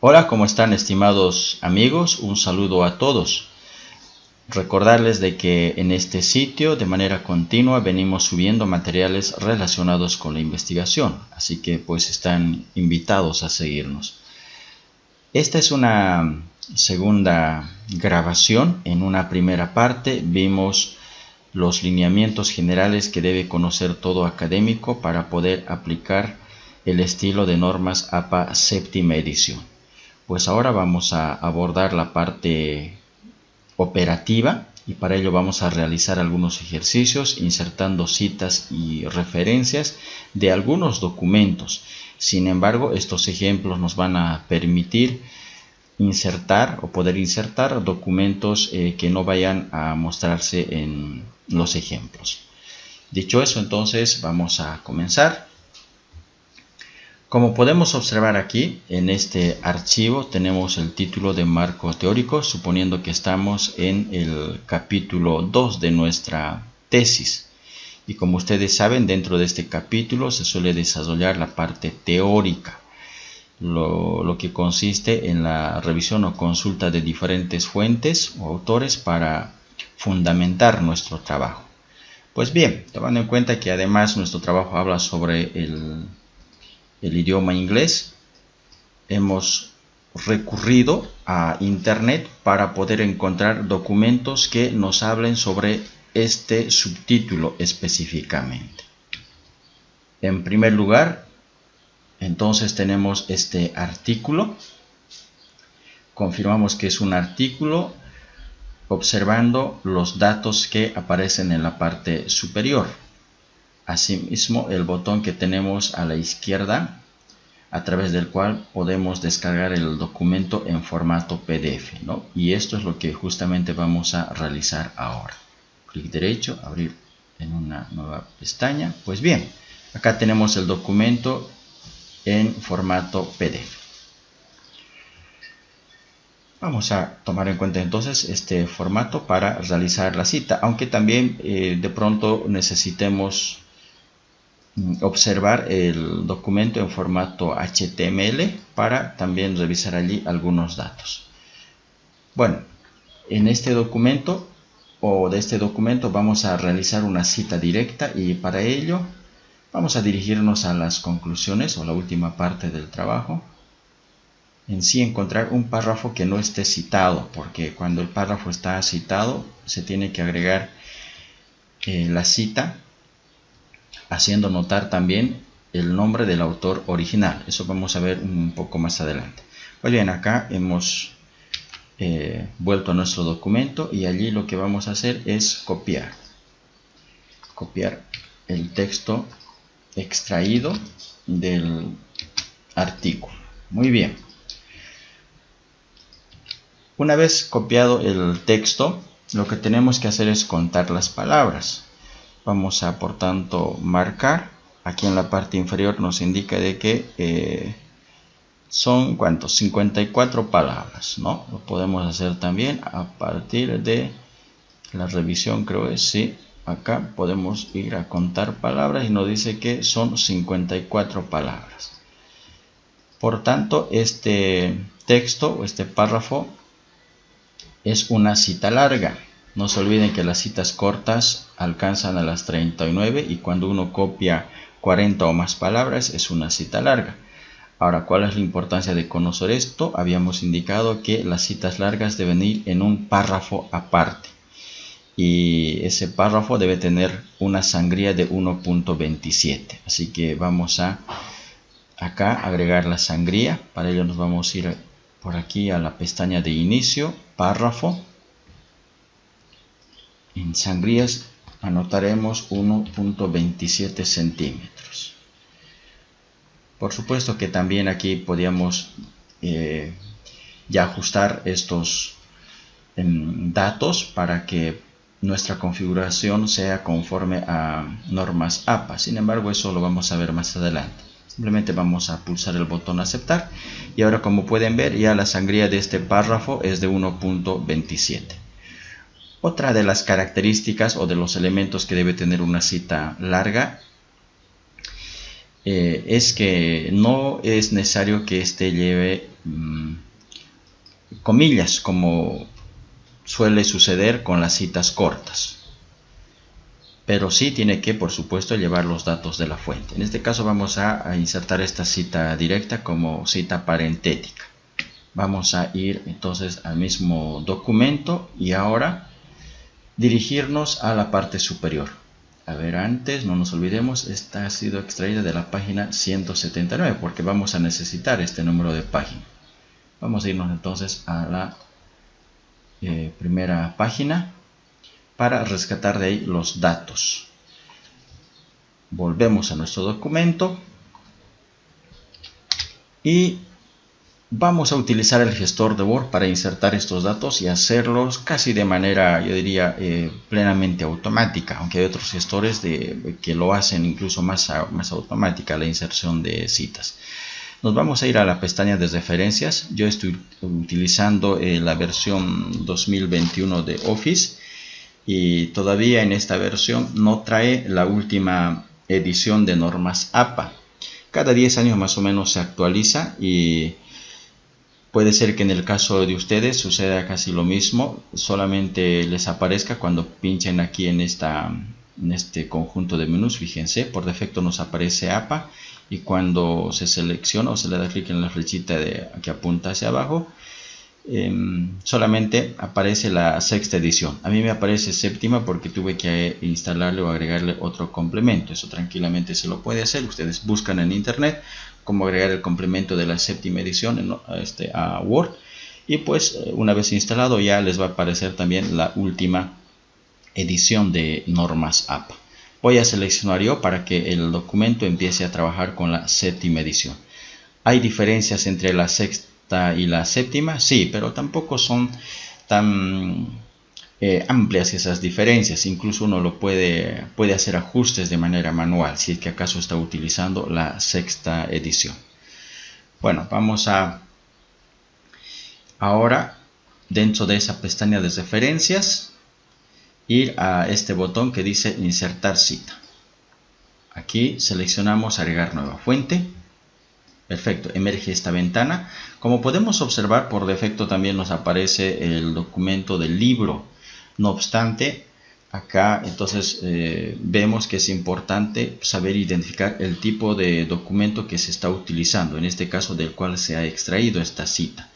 Hola, ¿cómo están, estimados amigos? Un saludo a todos. Recordarles de que en este sitio de manera continua venimos subiendo materiales relacionados con la investigación, así que pues están invitados a seguirnos. Esta es una segunda grabación. En una primera parte vimos los lineamientos generales que debe conocer todo académico para poder aplicar el estilo de normas APA séptima edición. Pues ahora vamos a abordar la parte operativa y para ello vamos a realizar algunos ejercicios insertando citas y referencias de algunos documentos. Sin embargo, estos ejemplos nos van a permitir insertar o poder insertar documentos que no vayan a mostrarse en los ejemplos. Dicho eso, entonces vamos a comenzar. Como podemos observar aquí, en este archivo tenemos el título de marco teórico, suponiendo que estamos en el capítulo 2 de nuestra tesis. Y como ustedes saben, dentro de este capítulo se suele desarrollar la parte teórica, lo que consiste en la revisión o consulta de diferentes fuentes o autores para fundamentar nuestro trabajo. Pues bien, tomando en cuenta que además nuestro trabajo habla sobre el idioma inglés, hemos recurrido a internet para poder encontrar documentos que nos hablen sobre este subtítulo específicamente. En primer lugar, entonces tenemos este artículo. Confirmamos que es un artículo observando los datos que aparecen en la parte superior. Asimismo, el botón que tenemos a la izquierda, a través del cual podemos descargar el documento en formato PDF, ¿no? Y esto es lo que justamente vamos a realizar ahora. Clic derecho, abrir en una nueva pestaña. Pues bien, acá tenemos el documento en formato PDF. Vamos a tomar en cuenta entonces este formato para realizar la cita, aunque también de pronto necesitemos observar el documento en formato HTML para también revisar allí algunos datos. Bueno, en este documento vamos a realizar una cita directa y para ello vamos a dirigirnos a las conclusiones o la última parte del trabajo. En sí, encontrar un párrafo que no esté citado, porque cuando el párrafo está citado se tiene que agregar la cita, haciendo notar también el nombre del autor original. Eso vamos a ver un poco más adelante. Pues bien, acá hemos vuelto a nuestro documento y allí lo que vamos a hacer es copiar el texto extraído del artículo. Muy bien. Una vez copiado el texto, lo que tenemos que hacer es contar las palabras. Vamos a, por tanto, marcar. Aquí en la parte inferior nos indica de que son, ¿cuántos? 54 palabras, ¿no? Lo podemos hacer también a partir de la revisión, creo que sí. Acá podemos ir a contar palabras y nos dice que son 54 palabras. Por tanto, este texto o este párrafo es una cita larga. No se olviden que las citas cortas alcanzan a las 39 y cuando uno copia 40 o más palabras es una cita larga. Ahora, ¿cuál es la importancia de conocer esto? Habíamos indicado que las citas largas deben ir en un párrafo aparte y ese párrafo debe tener una sangría de 1.27. Así que vamos a acá agregar la sangría. Para ello nos vamos a ir por aquí a la pestaña de inicio, párrafo. En sangrías anotaremos 1.27 centímetros. Por supuesto que también aquí podríamos ya ajustar estos datos para que nuestra configuración sea conforme a normas APA. Sin embargo, eso lo vamos a ver más adelante. Simplemente vamos a pulsar el botón aceptar y ahora, como pueden ver, ya la sangría de este párrafo es de 1.27. Otra de las características o de los elementos que debe tener una cita larga es que no es necesario que éste lleve comillas, como suele suceder con las citas cortas. Pero sí tiene que, por supuesto, llevar los datos de la fuente. En este caso vamos a insertar esta cita directa como cita parentética. Vamos a ir entonces al mismo documento y ahora dirigirnos a la parte superior. A ver, antes, no nos olvidemos, esta ha sido extraída de la página 179 porque vamos a necesitar este número de página. Vamos a irnos entonces a la primera página para rescatar de ahí los datos. Volvemos a nuestro documento y vamos a utilizar el gestor de Word para insertar estos datos y hacerlos casi de manera, yo diría, plenamente automática, aunque hay otros gestores que lo hacen incluso más automática la inserción de citas. Nos vamos a ir a la pestaña de referencias. Yo estoy utilizando la versión 2021 de Office y todavía en esta versión no trae la última edición de normas APA. Cada 10 años más o menos se actualiza y puede ser que en el caso de ustedes suceda casi lo mismo, solamente les aparezca cuando pinchen aquí en este conjunto de menús. Fíjense, por defecto nos aparece APA y cuando se selecciona o se le da clic en la flechita que apunta hacia abajo, solamente aparece la sexta edición. A mí me aparece séptima porque tuve que instalarle o agregarle otro complemento. Eso tranquilamente se lo puede hacer. Ustedes buscan en internet cómo agregar el complemento de la séptima edición a Word y pues una vez instalado ya les va a aparecer también la última edición de normas APA. Voy a seleccionar yo para que el documento empiece a trabajar con la séptima edición. ¿Hay diferencias entre la sexta y la séptima? Sí, pero tampoco son tan amplias esas diferencias. Incluso uno puede hacer ajustes de manera manual si es que acaso está utilizando la sexta edición. Bueno, vamos a ahora dentro de esa pestaña de referencias ir a este botón que dice insertar cita. Aquí seleccionamos agregar nueva fuente. Perfecto, emerge esta ventana. Como podemos observar, por defecto también nos aparece el documento del libro. No obstante, acá entonces vemos que es importante saber identificar el tipo de documento que se está utilizando, en este caso del cual se ha extraído esta cita.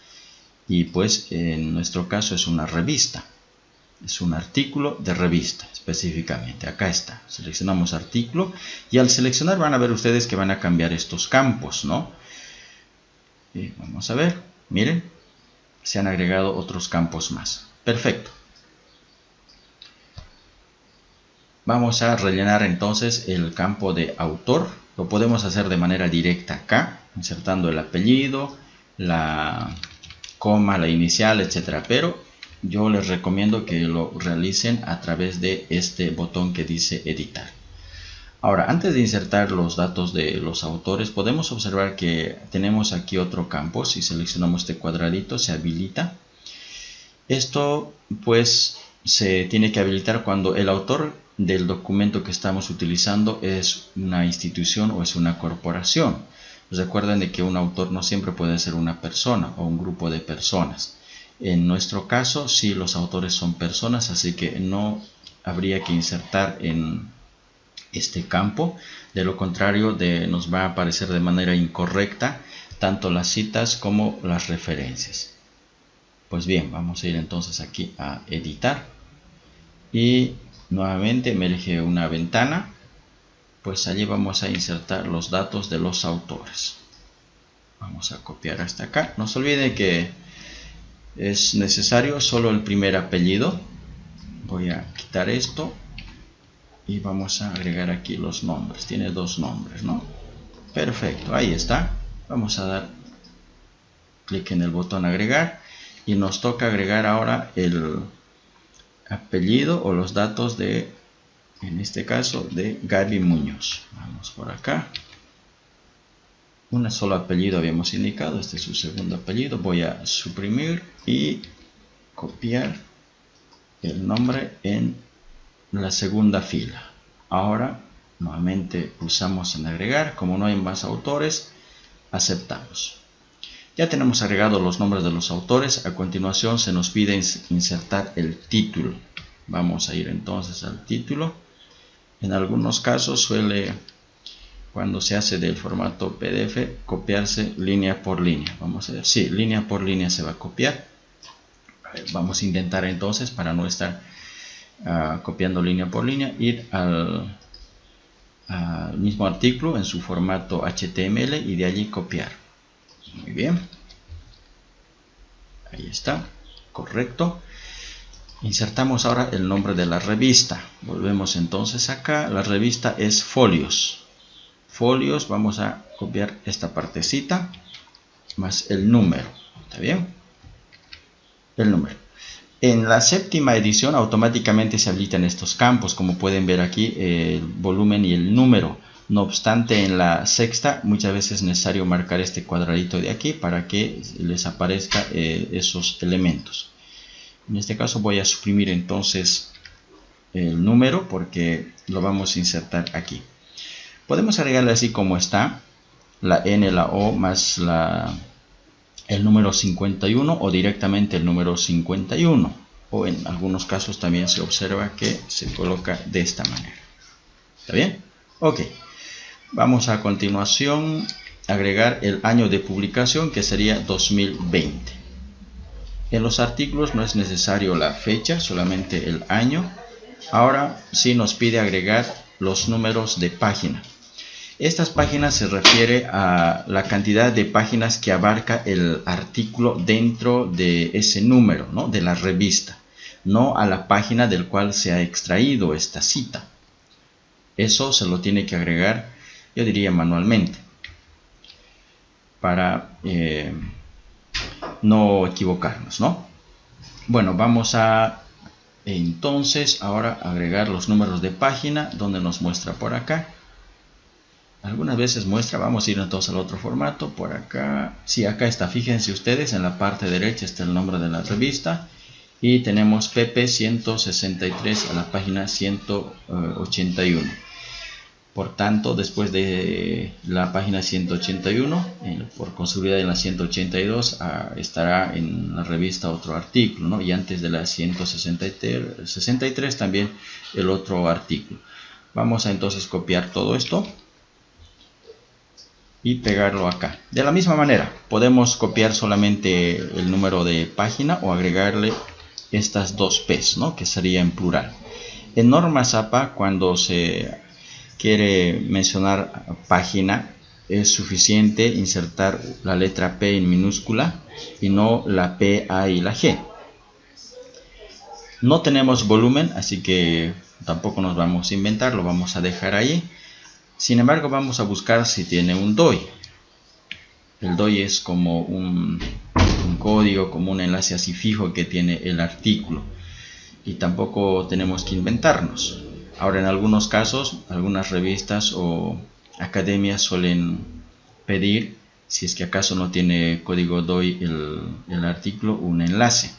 Y pues en nuestro caso es una revista. Es un artículo de revista específicamente. Acá está. Seleccionamos artículo y al seleccionar van a ver ustedes que van a cambiar estos campos, ¿no? Y vamos a ver. Miren, se han agregado otros campos más. Perfecto. Vamos a rellenar entonces el campo de autor. Lo podemos hacer de manera directa acá, insertando el apellido, la coma, la inicial, etcétera. Pero yo les recomiendo que lo realicen a través de este botón que dice editar. Ahora, antes de insertar los datos de los autores, podemos observar que tenemos aquí otro campo. Si seleccionamos este cuadradito, se habilita. Esto pues se tiene que habilitar cuando el autor del documento que estamos utilizando es una institución o es una corporación. Recuerden de que un autor no siempre puede ser una persona o un grupo de personas. En nuestro caso, sí, los autores son personas, así que no habría que insertar en este campo. De lo contrario, nos va a aparecer de manera incorrecta tanto las citas como las referencias. Pues bien, vamos a ir entonces aquí a editar y nuevamente emerge una ventana. Pues allí vamos a insertar los datos de los autores. Vamos a copiar hasta acá. No se olvide que es necesario solo el primer apellido. Voy a quitar esto y vamos a agregar aquí los nombres. Tiene dos nombres, ¿no? Perfecto, ahí está. Vamos a dar clic en el botón agregar y nos toca agregar ahora el apellido o los datos de, en este caso, de Gaby Muñoz. Vamos por acá. Un solo apellido habíamos indicado, este es su segundo apellido. Voy a suprimir y copiar el nombre en la segunda fila. Ahora nuevamente pulsamos en agregar. Como no hay más autores, aceptamos. Ya tenemos agregados los nombres de los autores. A continuación se nos pide insertar el título. Vamos a ir entonces al título. En algunos casos suele, cuando se hace del formato PDF, copiarse línea por línea. Vamos a ver, sí, línea por línea se va a copiar. Vamos a intentar entonces, para no estar copiando línea por línea, ir al mismo artículo en su formato HTML y de allí copiar. Muy bien, ahí está, correcto. Insertamos ahora el nombre de la revista. Volvemos entonces acá. La revista es Folios. Folios, vamos a copiar esta partecita más el número. ¿Está bien? El número. En la séptima edición automáticamente se habilitan estos campos, como pueden ver aquí, el volumen y el número. No obstante, en la sexta muchas veces es necesario marcar este cuadradito de aquí para que les aparezca esos elementos. En este caso voy a suprimir entonces el número porque lo vamos a insertar aquí. Podemos agregarle así como está, la N, la O más el número 51 o directamente el número 51. O en algunos casos también se observa que se coloca de esta manera. ¿Está bien? Ok. Vamos a continuación agregar el año de publicación, que sería 2020. En los artículos no es necesario la fecha, solamente el año. Ahora sí nos pide agregar los números de página. Estas páginas se refiere a la cantidad de páginas que abarca el artículo dentro de ese número, ¿no?, de la revista, no a la página del cual se ha extraído esta cita. Eso se lo tiene que agregar, yo diría, manualmente, para no equivocarnos, ¿no? Bueno, vamos a entonces ahora agregar los números de página, donde nos muestra por acá. Algunas veces muestra, vamos a ir entonces al otro formato, por acá. Sí, acá está, fíjense ustedes, en la parte derecha está el nombre de la revista. Y tenemos PP 163 a la página 181. Por tanto, después de la página 181, por conseguridad en la 182, estará en la revista otro artículo, ¿no? Y antes de la 163 también el otro artículo. Vamos a entonces copiar todo esto y pegarlo acá. De la misma manera, podemos copiar solamente el número de página o agregarle estas dos P's, ¿no?, que sería en plural. En normas APA, cuando se quiere mencionar página, es suficiente insertar la letra P en minúscula y no la P, A y la G. No tenemos volumen, así que tampoco nos vamos a inventar, lo vamos a dejar ahí. Sin embargo, vamos a buscar si tiene un DOI. El DOI es como un código, como un enlace así fijo que tiene el artículo. Y tampoco tenemos que inventarnos. Ahora, en algunos casos, algunas revistas o academias suelen pedir, si es que acaso no tiene código DOI el artículo, un enlace.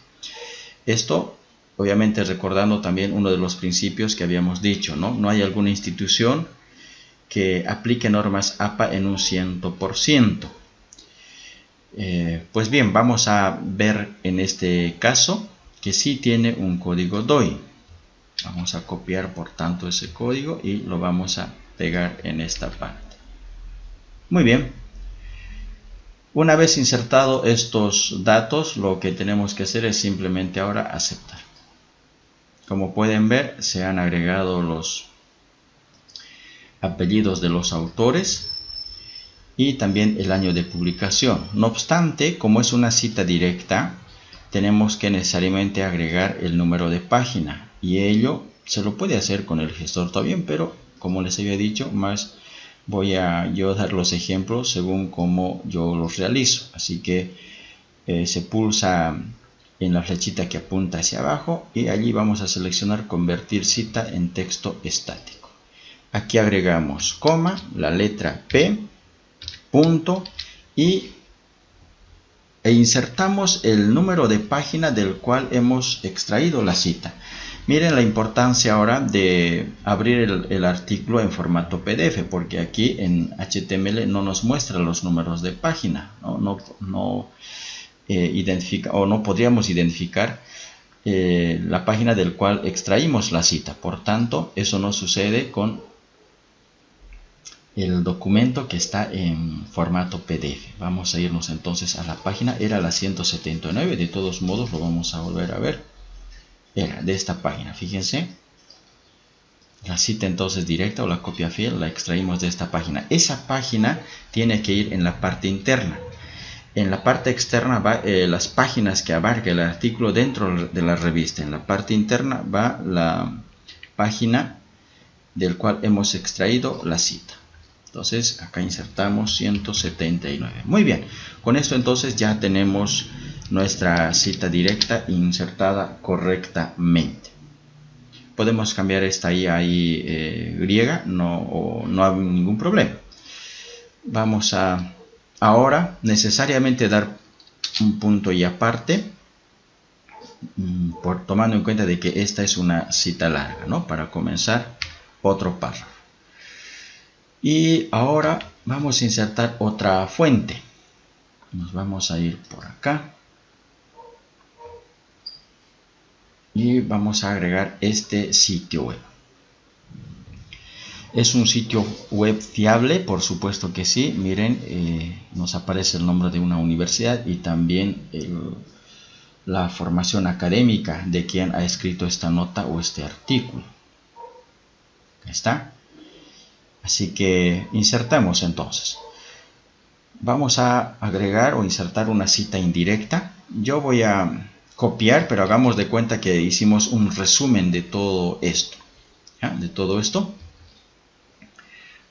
Esto, obviamente, recordando también uno de los principios que habíamos dicho, ¿no? No hay alguna institución que aplique normas APA en un 100%. Pues bien, vamos a ver en este caso que sí tiene un código DOI. Vamos a copiar por tanto ese código y lo vamos a pegar en esta parte. Muy bien. Una vez insertado estos datos, lo que tenemos que hacer es simplemente ahora aceptar. Como pueden ver, se han agregado los apellidos de los autores y también el año de publicación. No obstante, como es una cita directa, tenemos que necesariamente agregar el número de página, y ello se lo puede hacer con el gestor también, pero como les había dicho, más voy a yo dar los ejemplos según como yo los realizo. Así que se pulsa en la flechita que apunta hacia abajo y allí vamos a seleccionar convertir cita en texto estático. Aquí agregamos coma, la letra P, punto e insertamos el número de página del cual hemos extraído la cita. Miren la importancia ahora de abrir el artículo en formato PDF, porque aquí en HTML no nos muestra los números de página, no identifica, o no podríamos identificar la página del cual extraímos la cita. Por tanto, eso no sucede con el documento que está en formato PDF. Vamos a irnos entonces a la página, era la 179, de todos modos lo vamos a volver a ver. Era de esta página, fíjense, la cita entonces directa o la copia fiel la extraímos de esta página. Esa página tiene que ir en la parte interna. En la parte externa va las páginas que abarca el artículo dentro de la revista. En la parte interna va la página del cual hemos extraído la cita. Entonces acá insertamos 179. Muy bien, con esto entonces ya tenemos nuestra cita directa insertada correctamente. Podemos cambiar esta I a I griega, no hay ningún problema. Vamos a ahora necesariamente dar un punto y aparte, tomando en cuenta de que esta es una cita larga, ¿no? Para comenzar otro párrafo. Y ahora vamos a insertar otra fuente. Nos vamos a ir por acá. Y vamos a agregar este sitio web. ¿Es un sitio web fiable? Por supuesto que sí. Miren, nos aparece el nombre de una universidad y también la formación académica de quien ha escrito esta nota o este artículo. Ahí está. Así que insertamos entonces. Vamos a agregar o insertar una cita indirecta. Yo voy a copiar, pero hagamos de cuenta que hicimos un resumen de todo esto. ¿Ya? De todo esto.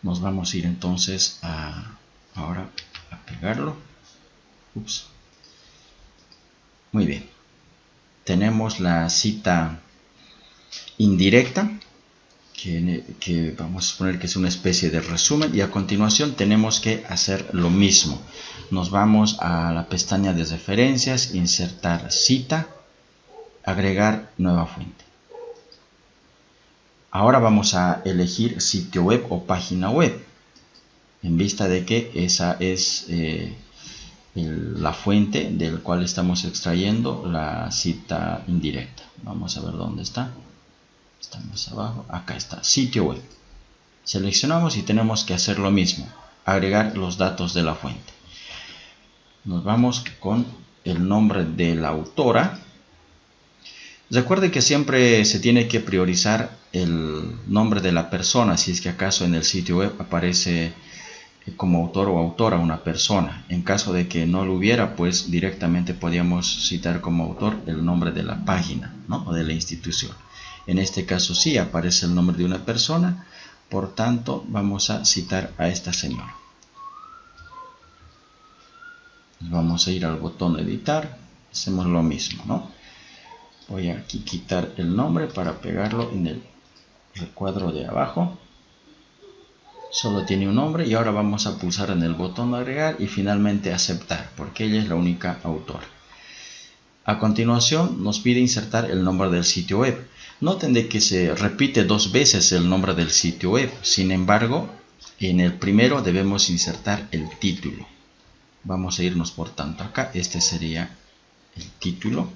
Nos vamos a ir entonces ahora a pegarlo. Ups. Muy bien. Tenemos la cita indirecta. Que vamos a suponer que es una especie de resumen, y a continuación tenemos que hacer lo mismo. Nos vamos a la pestaña de referencias, insertar cita, agregar nueva fuente. Ahora vamos a elegir sitio web o página web, en vista de que esa es la fuente del cual estamos extrayendo la cita indirecta. Vamos a ver dónde está. Está más abajo, acá está, sitio web. Seleccionamos y tenemos que hacer lo mismo, agregar los datos de la fuente. Nos vamos con el nombre de la autora. Recuerde que siempre se tiene que priorizar el nombre de la persona, si es que acaso en el sitio web aparece como autor o autora una persona. En caso de que no lo hubiera, pues directamente podríamos citar como autor el nombre de la página, ¿no? O de la institución. En este caso sí aparece el nombre de una persona, por tanto vamos a citar a esta señora. Vamos a ir al botón editar, hacemos lo mismo, ¿no? Voy a aquí quitar el nombre para pegarlo en el recuadro de abajo. Solo tiene un nombre y ahora vamos a pulsar en el botón de agregar y finalmente aceptar, porque ella es la única autora. A continuación nos pide insertar el nombre del sitio web. Noten de que se repite dos veces el nombre del sitio web. Sin embargo, en el primero debemos insertar el título. Vamos a irnos por tanto acá. Este sería el título.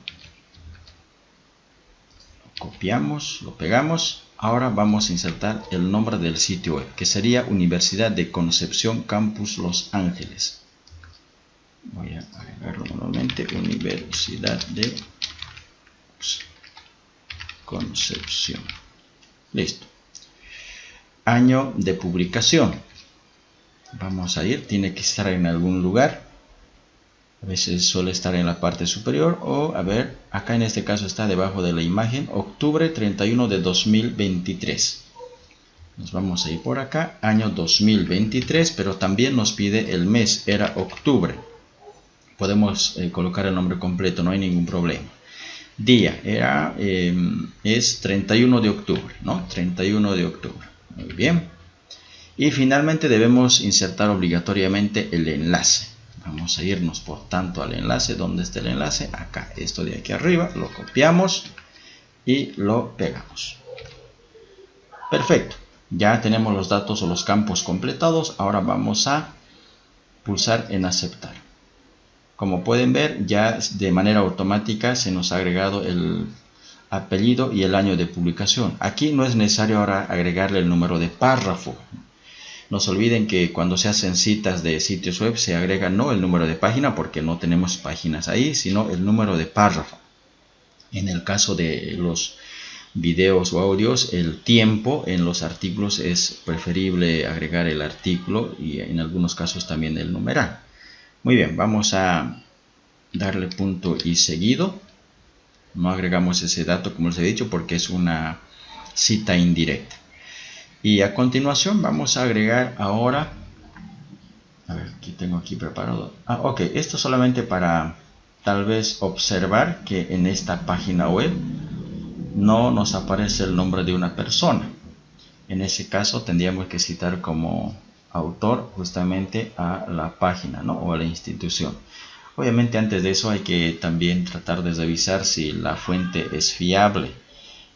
Lo copiamos, lo pegamos. Ahora vamos a insertar el nombre del sitio web, que sería Universidad de Concepción Campus Los Ángeles. Voy a agregarlo manualmente, Universidad de Concepción. Listo. Año de publicación. Vamos a ir, tiene que estar en algún lugar. A veces suele estar en la parte superior o, a ver, acá en este caso está debajo de la imagen, octubre 31 de 2023. Nos vamos a ir por acá, año 2023, pero también nos pide el mes, era octubre. Podemos colocar el nombre completo, no hay ningún problema. Día, es 31 de octubre, ¿no? 31 de octubre. Muy bien. Y finalmente debemos insertar obligatoriamente el enlace. Vamos a irnos por tanto al enlace. ¿Dónde está el enlace? Acá, esto de aquí arriba. Lo copiamos y lo pegamos. Perfecto, ya tenemos los datos o los campos completados. Ahora vamos a pulsar en aceptar. Como pueden ver, ya de manera automática se nos ha agregado el apellido y el año de publicación. Aquí no es necesario ahora agregarle el número de párrafo. No se olviden que cuando se hacen citas de sitios web se agrega no el número de página, porque no tenemos páginas ahí, sino el número de párrafo. En el caso de los videos o audios, el tiempo en los artículos es preferible agregar el artículo y en algunos casos también el numeral. Muy bien, vamos a darle punto y seguido. No agregamos ese dato, como les he dicho, porque es una cita indirecta. Y a continuación vamos a agregar ahora, a ver, aquí tengo aquí preparado. Ok, esto solamente para tal vez observar que en esta página web no nos aparece el nombre de una persona. En ese caso tendríamos que citar como autor justamente a la página, ¿no? O a la institución. Obviamente antes de eso hay que también tratar de revisar si la fuente es fiable.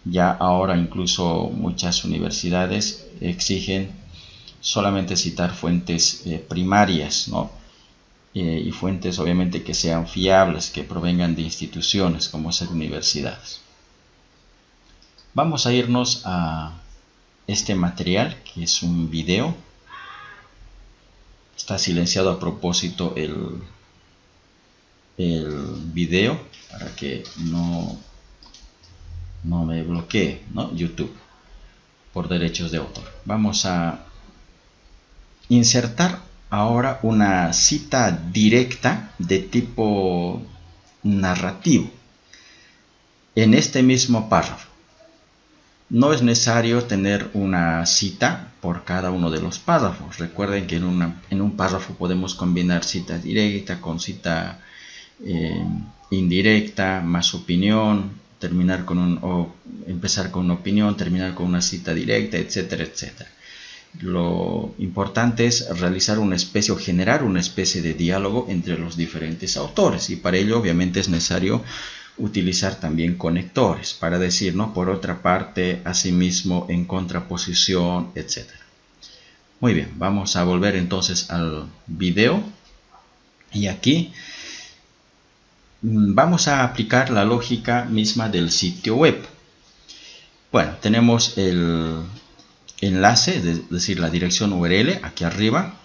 Ya ahora incluso muchas universidades exigen solamente citar fuentes primarias, ¿no? Y fuentes obviamente que sean fiables, que provengan de instituciones como ser universidades. Vamos a irnos a este material, que es un video. Está silenciado a propósito el video para que no me bloquee, ¿no? YouTube por derechos de autor. Vamos a insertar ahora una cita directa de tipo narrativo en este mismo párrafo. No es necesario tener una cita por cada uno de los párrafos. Recuerden que en un párrafo podemos combinar cita directa con cita indirecta, más opinión, terminar con empezar con una opinión, terminar con una cita directa, etcétera, etcétera. Lo importante es realizar una especie o generar una especie de diálogo entre los diferentes autores, y para ello obviamente es necesario utilizar también conectores para decir, ¿no? Por otra parte, asimismo, en contraposición, etcétera. Muy bien, vamos a volver entonces al video y aquí vamos a aplicar la lógica misma del sitio web. Bueno, tenemos el enlace, es decir, la dirección URL aquí arriba.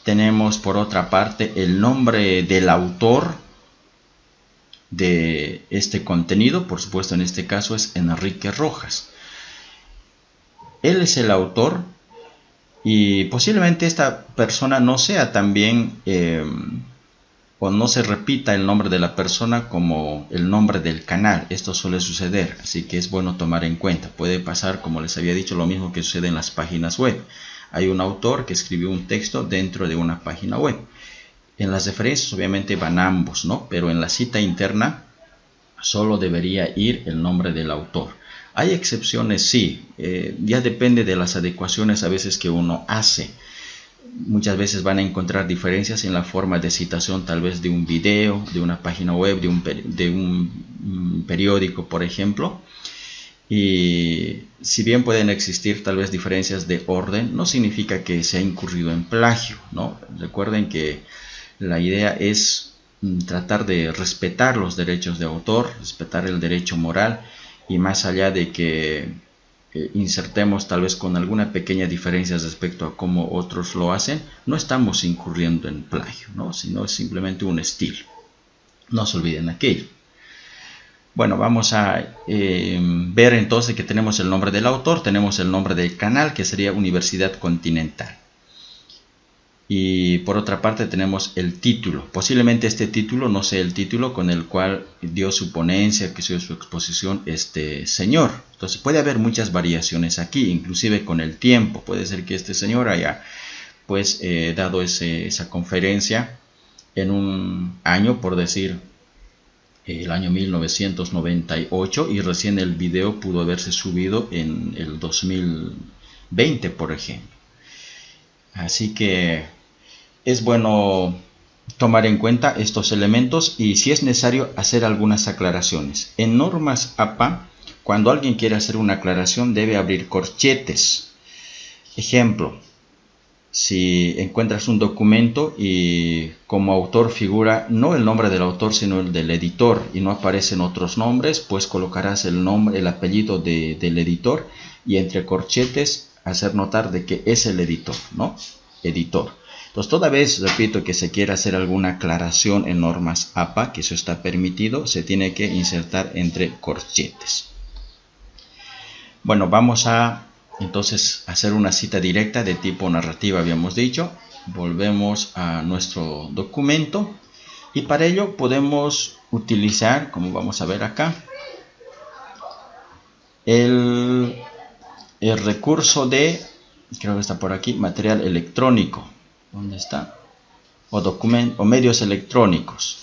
Tenemos por otra parte el nombre del autor de este contenido. Por supuesto, en este caso es Enrique Rojas. Él es el autor y posiblemente esta persona no sea también o no se repita el nombre de la persona como el nombre del canal. Esto suele suceder, así que es bueno tomar en cuenta. Puede pasar, como les había dicho, lo mismo que sucede en las páginas web. Hay un autor que escribió un texto dentro de una página web. En las referencias obviamente van ambos, ¿no? Pero en la cita interna solo debería ir el nombre del autor. Hay excepciones, sí, ya depende de las adecuaciones a veces que uno hace. Muchas veces van a encontrar diferencias en la forma de citación, tal vez de un video, de una página web, de un periódico, por ejemplo. Y si bien pueden existir tal vez diferencias de orden, no significa que se ha incurrido en plagio, ¿no? Recuerden que la idea es tratar de respetar los derechos de autor, respetar el derecho moral, y más allá de que insertemos tal vez con alguna pequeña diferencia respecto a cómo otros lo hacen, no estamos incurriendo en plagio, ¿no? Sino es simplemente un estilo. No se olviden aquello. Bueno, vamos a ver entonces que tenemos el nombre del autor, tenemos el nombre del canal, que sería Universidad Continental. Y por otra parte tenemos el título. Posiblemente este título no sea el título con el cual dio su ponencia, que dio su exposición este señor. Entonces puede haber muchas variaciones aquí, inclusive con el tiempo. Puede ser que este señor haya pues dado esa conferencia en un año, por decir el año 1998, y recién el video pudo haberse subido en el 2020, por ejemplo. Así que es bueno tomar en cuenta estos elementos y, si es necesario, hacer algunas aclaraciones. En normas APA cuando alguien quiere hacer una aclaración debe abrir corchetes. Ejemplo, si encuentras un documento y como autor figura no el nombre del autor sino el del editor y no aparecen otros nombres, pues colocarás el nombre, el apellido del editor y entre corchetes hacer notar de que es el editor, ¿no? Editor. Entonces toda vez, repito, que se quiera hacer alguna aclaración en normas APA, que eso está permitido, se tiene que insertar entre corchetes. Bueno, vamos a entonces hacer una cita directa de tipo narrativa, habíamos dicho. Volvemos a nuestro documento y para ello podemos utilizar, como vamos a ver acá, el recurso de, creo que está por aquí, material electrónico. ¿Dónde está? O medios electrónicos.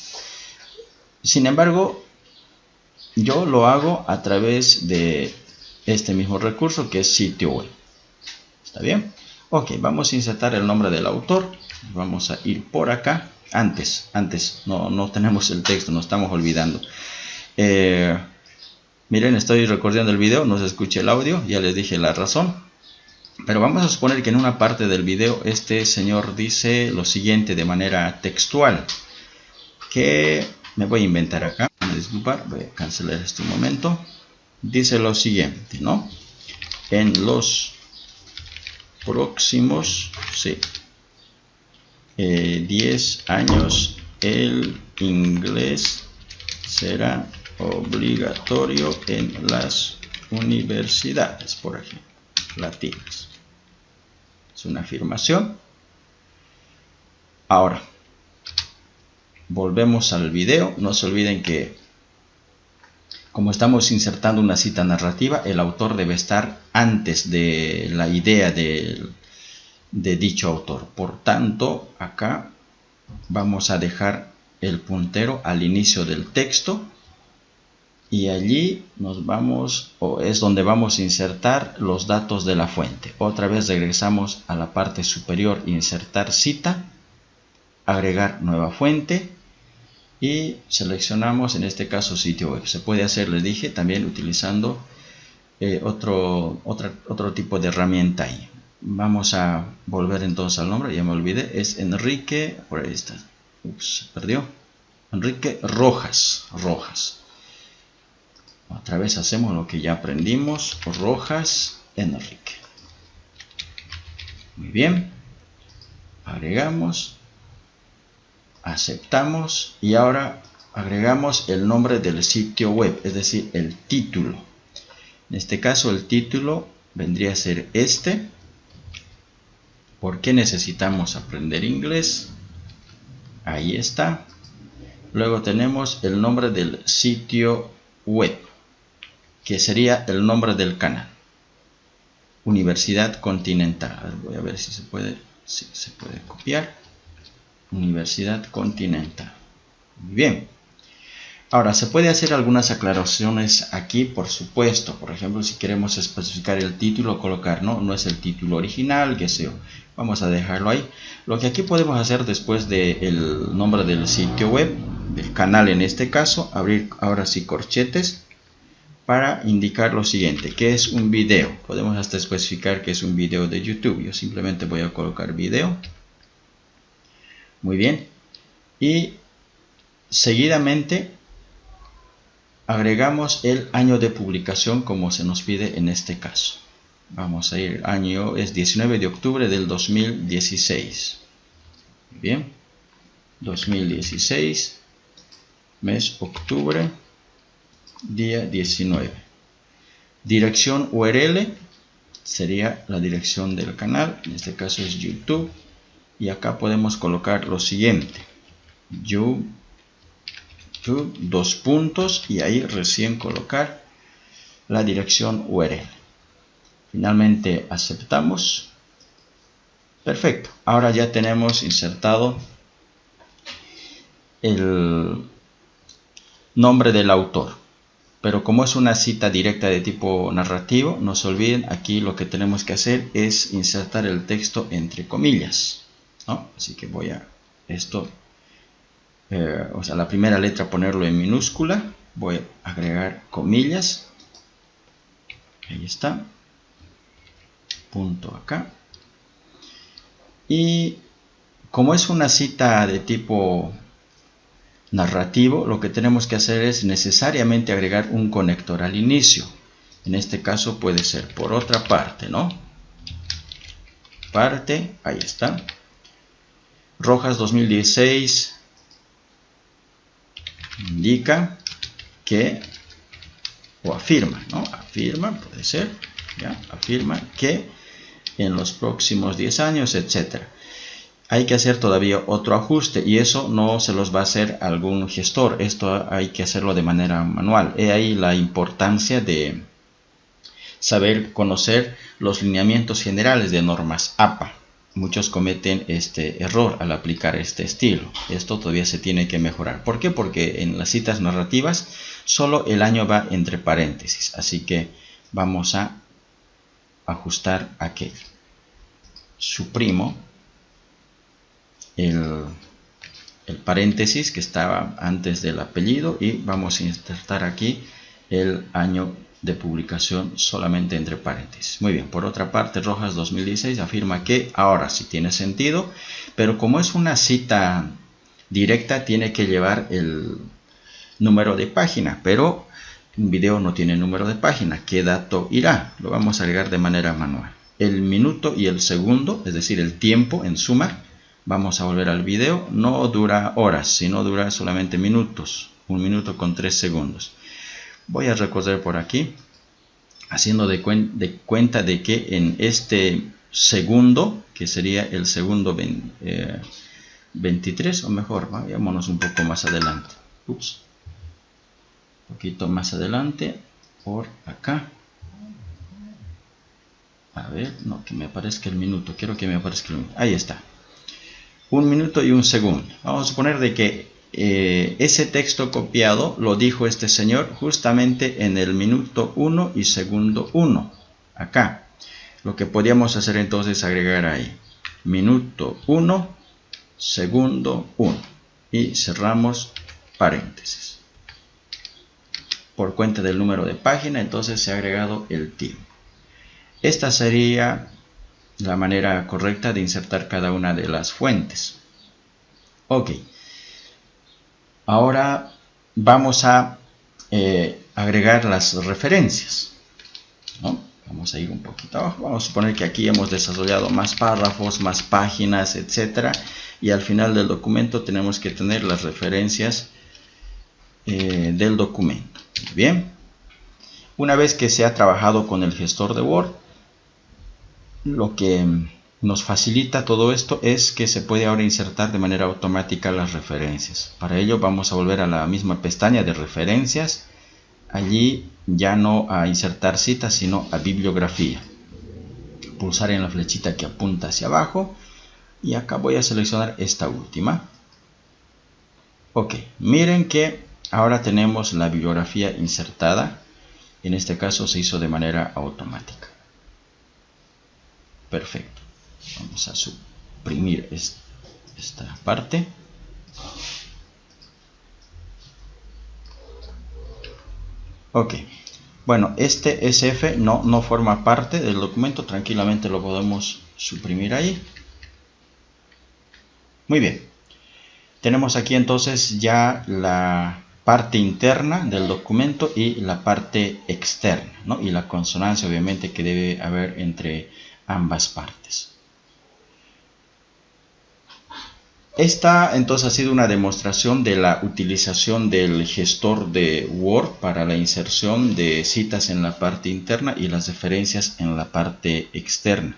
Sin embargo, yo lo hago a través de este mismo recurso que es sitio web. ¿Está bien? Ok, vamos a insertar el nombre del autor. Vamos a ir por acá. Antes, no tenemos el texto, nos estamos olvidando. Miren, estoy recordando el video, no se escucha el audio, ya les dije la razón. Pero vamos a suponer que en una parte del video este señor dice lo siguiente de manera textual. Que me voy a inventar acá. Disculpar, voy a cancelar este momento. Dice lo siguiente, ¿no? En los próximos 10 años el inglés será obligatorio en las universidades, por ejemplo, latinas. Es una afirmación. Ahora, volvemos al video. No se olviden que como estamos insertando una cita narrativa, el autor debe estar antes de la idea de dicho autor. Por tanto, acá vamos a dejar el puntero al inicio del texto y allí nos vamos, o es donde vamos a insertar los datos de la fuente. Otra vez regresamos a la parte superior, insertar cita, agregar nueva fuente. Y seleccionamos en este caso sitio web. Se puede hacer, les dije, también utilizando otro tipo de herramienta ahí. Vamos a volver entonces al nombre, ya me olvidé, es Enrique, por ahí está, se perdió, Enrique Rojas. Otra vez hacemos lo que ya aprendimos, Rojas Enrique. Muy bien, agregamos. Aceptamos y ahora agregamos el nombre del sitio web, es decir, el título. En este caso el título vendría a ser este. ¿Por qué necesitamos aprender inglés? Ahí está. Luego tenemos el nombre del sitio web, que sería el nombre del canal. Universidad Continental. Voy a ver si se puede copiar. Universidad Continental. Muy bien. Ahora, se puede hacer algunas aclaraciones aquí, por supuesto. Por ejemplo, si queremos especificar el título, colocar, no es el título original, que sea. Vamos a dejarlo ahí. Lo que aquí podemos hacer después del nombre del sitio web, del canal en este caso, abrir ahora sí corchetes para indicar lo siguiente, que es un video. Podemos hasta especificar que es un video de YouTube. Yo simplemente voy a colocar video. Muy bien, y seguidamente agregamos el año de publicación como se nos pide en este caso. Vamos a ir, el año es 19 de octubre del 2016. Muy bien, 2016, mes octubre, día 19. Dirección URL sería la dirección del canal, en este caso es YouTube. Y acá podemos colocar lo siguiente, YouTube, dos puntos, y ahí recién colocar la dirección URL. Finalmente aceptamos. Perfecto. Ahora ya tenemos insertado el nombre del autor. Pero como es una cita directa de tipo narrativo, no se olviden, aquí lo que tenemos que hacer es insertar el texto entre comillas. ¿No? Así que voy a esto, la primera letra ponerlo en minúscula, voy a agregar comillas Ahí está. Punto acá. Y como es una cita de tipo narrativo, lo que tenemos que hacer es necesariamente agregar un conector al inicio. En este caso puede ser por otra parte, ¿no? Parte, ahí está. Rojas 2016 indica que, o afirma, ¿no? Afirma, puede ser, ¿ya? Afirma que en los próximos 10 años, etc. Hay que hacer todavía otro ajuste y eso no se los va a hacer algún gestor. Esto hay que hacerlo de manera manual. He ahí la importancia de saber conocer los lineamientos generales de normas APA. Muchos cometen este error al aplicar este estilo. Esto todavía se tiene que mejorar. ¿Por qué? Porque en las citas narrativas solo el año va entre paréntesis. Así que vamos a ajustar aquello. Suprimo el paréntesis que estaba antes del apellido y vamos a insertar aquí el año de publicación solamente entre paréntesis. Muy bien, por otra parte, Rojas 2016 afirma que ahora sí tiene sentido, pero como es una cita directa, tiene que llevar el número de página, pero un video no tiene número de página. ¿Qué dato irá? Lo vamos a agregar de manera manual. El minuto y el segundo, es decir, el tiempo en suma. Vamos a volver al video. No dura horas, sino dura solamente minutos. 1 minuto con 3 segundos. Voy a recorrer por aquí, haciendo de cuenta de que en este segundo, que sería el segundo 23, o mejor, vayámonos un poco más adelante. Ups. Un poquito más adelante, por acá. A ver, no, que me aparezca el minuto. Quiero que me aparezca el minuto. Ahí está. 1 minuto y 1 segundo. Vamos a suponer de que ese texto copiado lo dijo este señor justamente en el minuto 1 y segundo 1. Acá. Lo que podríamos hacer entonces es agregar ahí. Minuto 1, segundo 1. Y cerramos paréntesis. Por cuenta del número de página, entonces se ha agregado el tiempo. Esta sería la manera correcta de insertar cada una de las fuentes. Ok. Ahora vamos a agregar las referencias, ¿no? Vamos a ir un poquito abajo. Vamos a suponer que aquí hemos desarrollado más párrafos, más páginas, etc. Y al final del documento tenemos que tener las referencias del documento. Bien. Una vez que se ha trabajado con el gestor de Word, lo que nos facilita todo esto es que se puede ahora insertar de manera automática las referencias. Para ello vamos a volver a la misma pestaña de referencias. Allí ya no a insertar citas, sino a bibliografía. Pulsar en la flechita que apunta hacia abajo. Y acá voy a seleccionar esta última. Ok, miren que ahora tenemos la bibliografía insertada. En este caso se hizo de manera automática. Perfecto. Vamos a suprimir esta parte. Ok. Bueno, este SF no forma parte del documento. Tranquilamente lo podemos suprimir ahí. Muy bien. Tenemos aquí entonces ya la parte interna del documento y la parte externa, ¿no? Y la consonancia obviamente que debe haber entre ambas partes. Esta entonces ha sido una demostración de la utilización del gestor de Word para la inserción de citas en la parte interna y las referencias en la parte externa.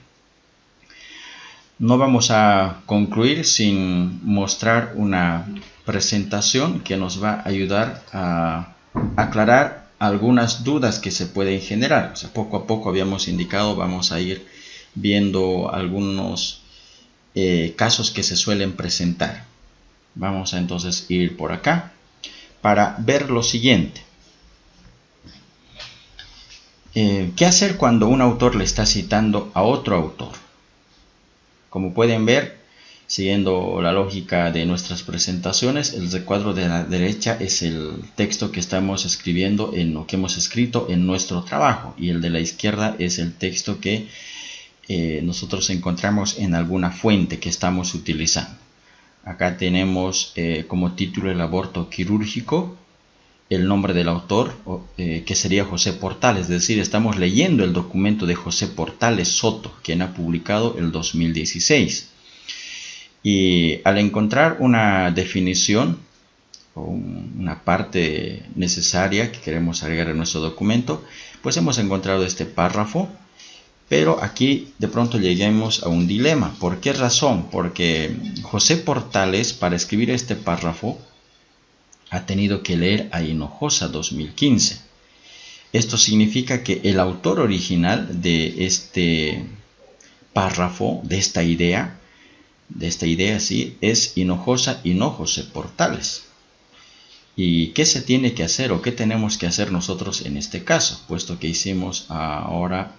No vamos a concluir sin mostrar una presentación que nos va a ayudar a aclarar algunas dudas que se pueden generar. O sea, poco a poco habíamos indicado, vamos a ir viendo algunos casos que se suelen presentar. Vamos a entonces ir por acá para ver lo siguiente. ¿Qué hacer cuando un autor le está citando a otro autor? Como pueden ver, Siguiendo la lógica de nuestras presentaciones, el recuadro de la derecha es el texto que estamos escribiendo en lo que hemos escrito en nuestro trabajo, y el de la izquierda es el texto que nosotros encontramos en alguna fuente que estamos utilizando. Acá tenemos como título el aborto quirúrgico, el nombre del autor, que sería José Portales, es decir, estamos leyendo el documento de José Portales Soto, quien ha publicado el 2016. Y al encontrar una definición o una parte necesaria que queremos agregar en nuestro documento, pues hemos encontrado este párrafo, pero aquí de pronto lleguemos a un dilema. ¿Por qué razón? Porque José Portales, para escribir este párrafo, ha tenido que leer a Hinojosa 2015. Esto significa que el autor original de este párrafo, de esta idea sí, es Hinojosa y no José Portales. ¿Y qué se tiene que hacer o qué tenemos que hacer nosotros en este caso? Puesto que hicimos ahora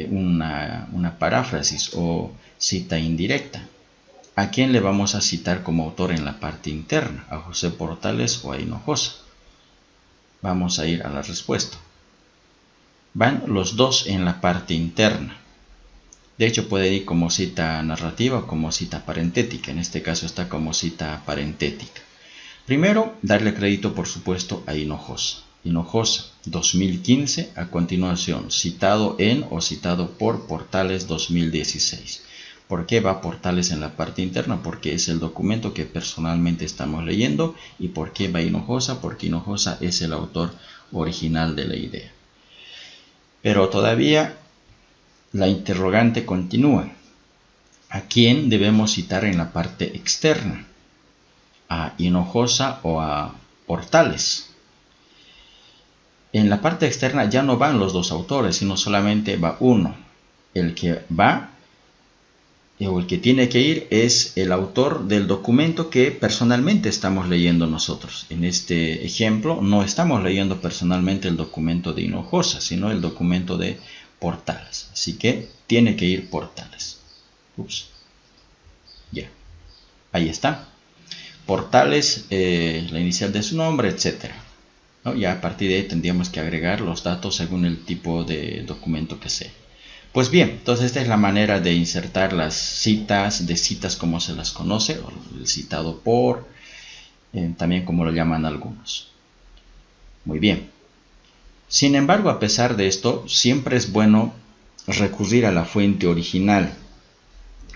una paráfrasis o cita indirecta. ¿A quién le vamos a citar como autor en la parte interna? ¿A José Portales o a Hinojosa? Vamos a ir a la respuesta. Van los dos en la parte interna. De hecho, puede ir como cita narrativa o como cita parentética. En este caso está como cita parentética. Primero, darle crédito, por supuesto, a Hinojosa. Hinojosa, 2015, a continuación, citado en o citado por Portales 2016. ¿Por qué va Portales en la parte interna? Porque es el documento que personalmente estamos leyendo. ¿Y por qué va Hinojosa? Porque Hinojosa es el autor original de la idea. Pero todavía la interrogante continúa. ¿A quién debemos citar en la parte externa? ¿A Hinojosa o a Portales? En la parte externa ya no van los dos autores, sino solamente va uno. El que va o el que tiene que ir es el autor del documento que personalmente estamos leyendo nosotros. En este ejemplo no estamos leyendo personalmente el documento de Hinojosa, sino el documento de Portales. Así que tiene que ir Portales. Ya. Ahí está. Portales, la inicial de su nombre, etc. ¿No? Ya a partir de ahí tendríamos que agregar los datos según el tipo de documento que sea. Pues bien, entonces esta es la manera de insertar las citas, de citas como se las conoce, o el citado por, también como lo llaman algunos. Muy bien. Sin embargo, a pesar de esto, siempre es bueno recurrir a la fuente original.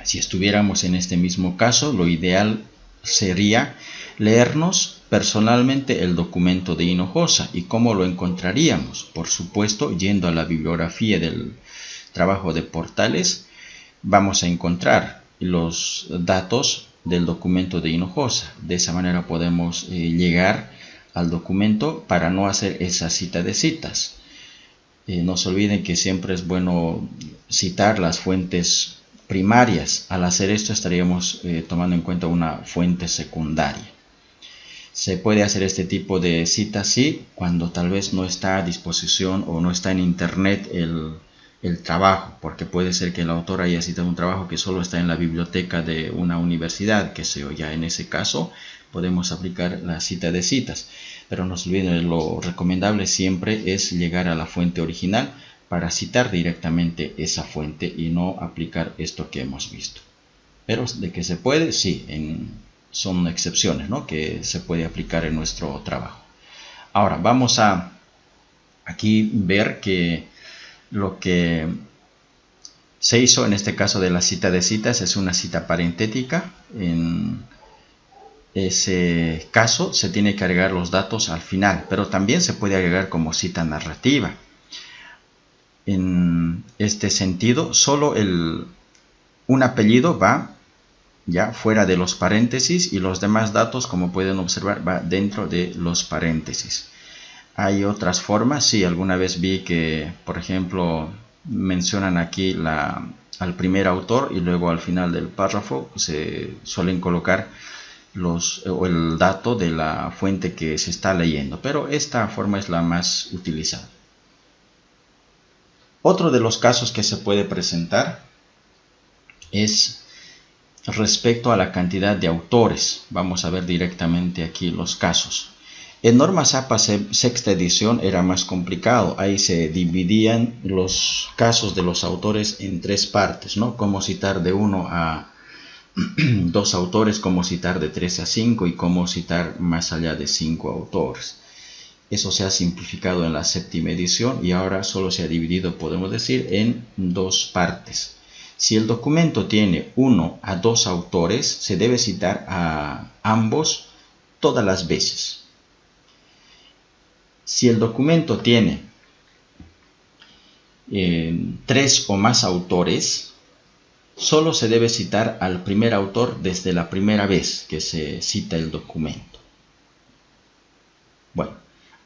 Si estuviéramos en este mismo caso, lo ideal sería leernos personalmente el documento de Hinojosa. ¿Y cómo lo encontraríamos? Por supuesto, yendo a la bibliografía del trabajo de Portales, vamos a encontrar los datos del documento de Hinojosa. De esa manera podemos llegar al documento para no hacer esa cita de citas. No se olviden que siempre es bueno citar las fuentes primarias. Al hacer esto estaríamos tomando en cuenta una fuente secundaria. Se puede hacer este tipo de citas sí, cuando tal vez no está a disposición o no está en internet el trabajo, porque puede ser que el autor haya citado un trabajo que solo está en la biblioteca de una universidad, que sé yo. Ya en ese caso podemos aplicar la cita de citas, pero no se olviden, lo recomendable siempre es llegar a la fuente original para citar directamente esa fuente y no aplicar esto que hemos visto. Pero de que se puede, sí, son excepciones, ¿no?, que se puede aplicar en nuestro trabajo. Ahora vamos a aquí ver que lo que se hizo en este caso de la cita de citas es una cita parentética. En ese caso se tiene que agregar los datos al final, pero también se puede agregar como cita narrativa. En este sentido, solo un apellido va ya fuera de los paréntesis y los demás datos, como pueden observar, va dentro de los paréntesis. Hay otras formas, sí, alguna vez vi que, por ejemplo, mencionan aquí al primer autor y luego al final del párrafo se suelen colocar el dato de la fuente que se está leyendo, pero esta forma es la más utilizada. Otro de los casos que se puede presentar es respecto a la cantidad de autores. Vamos a ver directamente aquí los casos. En Normas APA sexta edición era más complicado. Ahí se dividían los casos de los autores en 3 partes, ¿no? Cómo citar de 1 a 2 autores, cómo citar de 3 a 5 y cómo citar más allá de 5 autores. Eso se ha simplificado en la séptima edición y ahora solo se ha dividido, podemos decir, en 2 partes. Si el documento tiene 1 a 2 autores, se debe citar a ambos todas las veces. Si el documento tiene 3 o más autores, solo se debe citar al primer autor desde la primera vez que se cita el documento. Bueno,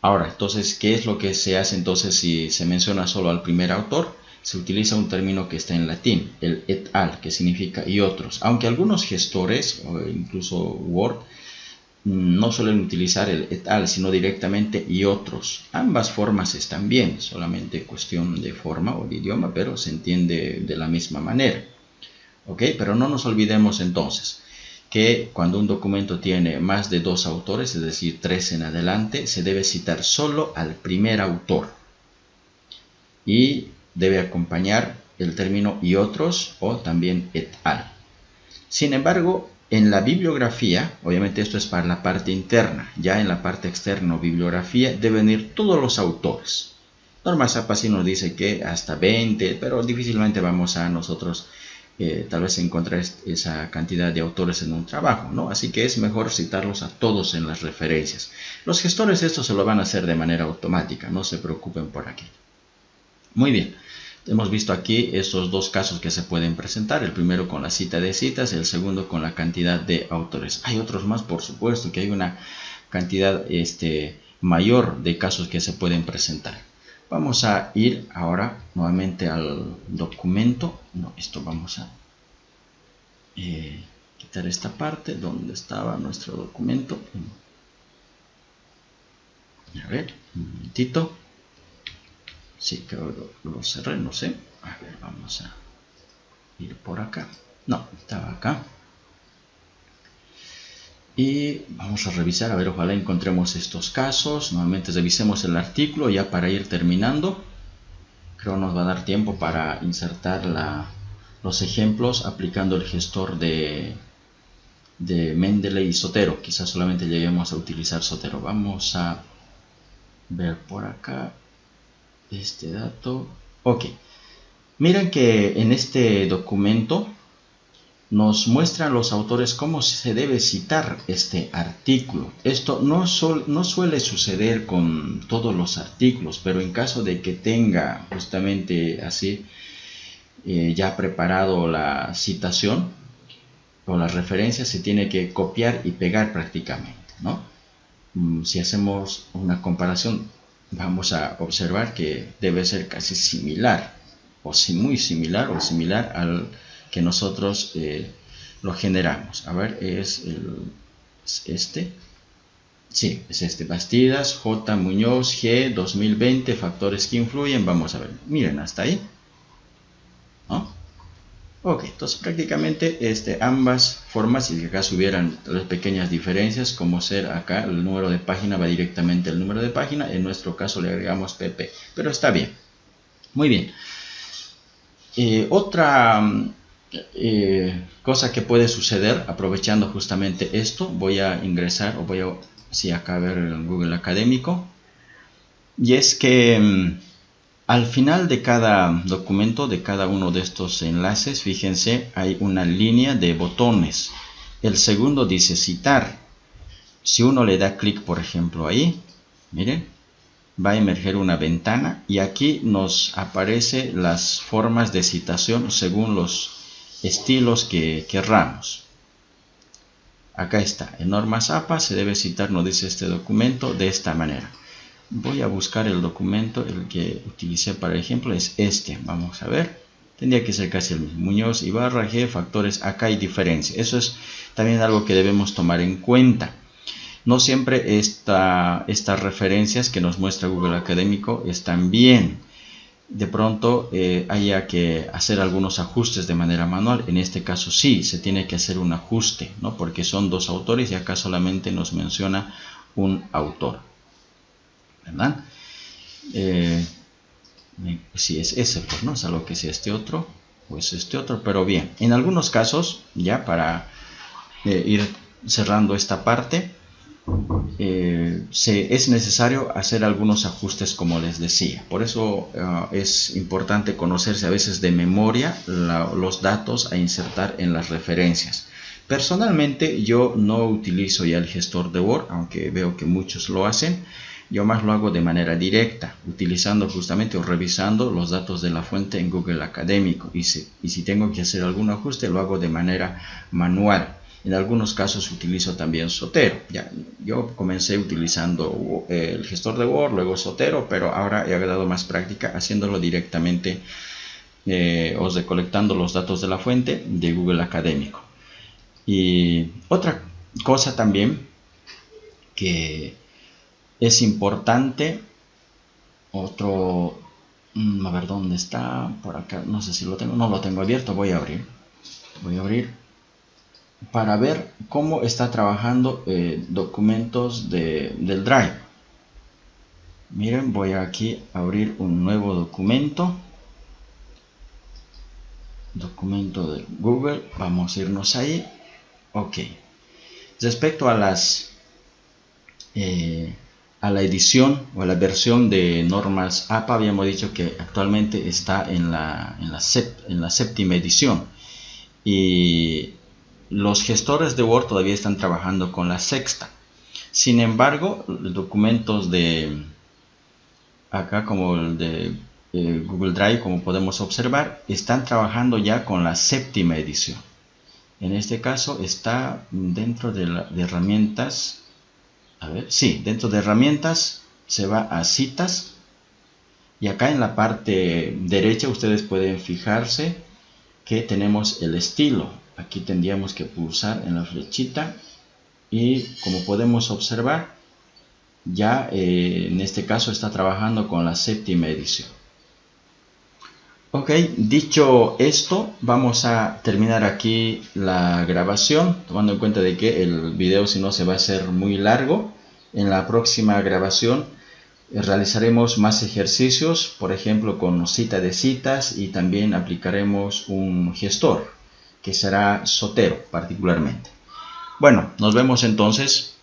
ahora, entonces, ¿qué es lo que se hace entonces si se menciona solo al primer autor? Se utiliza un término que está en latín, el et al, que significa y otros. Aunque algunos gestores, o incluso Word, no suelen utilizar el et al, sino directamente y otros. Ambas formas están bien, solamente cuestión de forma o de idioma, pero se entiende de la misma manera. ¿Ok? Pero no nos olvidemos entonces que cuando un documento tiene más de 2 autores, es decir, 3 en adelante, se debe citar solo al primer autor. Y debe acompañar el término y otros o también et al. Sin embargo, en la bibliografía, obviamente esto es para la parte interna, ya en la parte externa o bibliografía deben ir todos los autores. Normas APA sí nos dice que hasta 20, pero difícilmente vamos a nosotros tal vez encontrar esa cantidad de autores en un trabajo, ¿no? Así que es mejor citarlos a todos en las referencias. Los gestores esto se lo van a hacer de manera automática, no se preocupen por aquí. Muy bien. Hemos visto aquí estos 2 casos que se pueden presentar, el primero con la cita de citas, el segundo con la cantidad de autores. Hay otros más, por supuesto, que hay una cantidad mayor de casos que se pueden presentar. Vamos a ir ahora nuevamente al documento. No, esto vamos a quitar esta parte donde estaba nuestro documento. A ver, un momentito. Sí, creo que lo cerré, no sé. A ver, vamos a ir por acá. No, estaba acá. Y vamos a revisar, a ver, ojalá encontremos estos casos. Nuevamente revisemos el artículo ya para ir terminando. Creo nos va a dar tiempo para insertar los ejemplos aplicando el gestor de Mendeley y Zotero. Quizás solamente lleguemos a utilizar Zotero. Vamos a ver por acá este dato. Ok, miren que en este documento nos muestran los autores cómo se debe citar este artículo. Esto no suele suceder con todos los artículos, pero en caso de que tenga justamente así ya preparado la citación o la referencia, se tiene que copiar y pegar prácticamente, ¿no? Si hacemos una comparación, vamos a observar que debe ser casi similar, o si muy similar, o similar al que nosotros lo generamos. A ver, es este. Sí, es este. Bastidas, J. Muñoz, G. 2020, factores que influyen. Vamos a ver. Miren, hasta ahí. ¿No? Ok, entonces prácticamente ambas formas, si acaso hubieran las pequeñas diferencias, como ser acá el número de página va directamente al número de página, en nuestro caso le agregamos pp, pero está bien. Muy bien. Otra cosa que puede suceder, aprovechando justamente esto, voy a ingresar, o voy a, sí, acá a ver el Google Académico, y es que al final de cada documento, de cada uno de estos enlaces, fíjense, hay una línea de botones. El segundo dice citar. Si uno le da clic, por ejemplo, ahí, miren, va a emerger una ventana y aquí nos aparece las formas de citación según los estilos que querramos. Acá está, en Normas APA se debe citar, nos dice este documento, de esta manera. Voy a buscar el documento, el que utilicé para ejemplo es este, vamos a ver, tendría que ser casi el mismo, Muñoz, Ibarra, G, factores, acá hay diferencia, eso es también algo que debemos tomar en cuenta. No siempre estas referencias que nos muestra Google Académico están bien, de pronto haya que hacer algunos ajustes de manera manual. En este caso sí, se tiene que hacer un ajuste, ¿no? Porque son dos autores y acá solamente nos menciona un autor, ¿verdad? Si es ese, pues no, es algo que sea este otro, pues este otro, pero bien, en algunos casos, ya para ir cerrando esta parte, es necesario hacer algunos ajustes, como les decía. Por eso es importante conocerse a veces de memoria los datos a insertar en las referencias. Personalmente yo no utilizo ya el gestor de Word, aunque veo que muchos lo hacen. Yo más lo hago de manera directa, utilizando justamente o revisando los datos de la fuente en Google Académico. Y si tengo que hacer algún ajuste, lo hago de manera manual. En algunos casos utilizo también Zotero. Yo comencé utilizando el gestor de Word, luego Zotero, pero ahora he dado más práctica haciéndolo directamente o recolectando los datos de la fuente de Google Académico. Y otra cosa también que es importante, a ver dónde está, por acá, no sé si lo tengo, no lo tengo abierto, voy a abrir para ver cómo está trabajando documentos del Drive. Miren, voy aquí a abrir un nuevo documento de Google, vamos a irnos ahí. Ok, respecto a a la edición o a la versión de normas APA, habíamos dicho que actualmente está en la séptima edición y los gestores de Word todavía están trabajando con la sexta. Sin embargo, los documentos de acá, como el de Google Drive, como podemos observar, están trabajando ya con la séptima edición. En este caso está dentro de herramientas. A ver, sí, dentro de herramientas se va a citas y acá en la parte derecha ustedes pueden fijarse que tenemos el estilo. Aquí tendríamos que pulsar en la flechita y como podemos observar ya en este caso está trabajando con la séptima edición. Ok, dicho esto, vamos a terminar aquí la grabación, tomando en cuenta de que el video si no se va a hacer muy largo. En la próxima grabación realizaremos más ejercicios, por ejemplo con cita de citas, y también aplicaremos un gestor que será Zotero particularmente. Bueno, nos vemos entonces.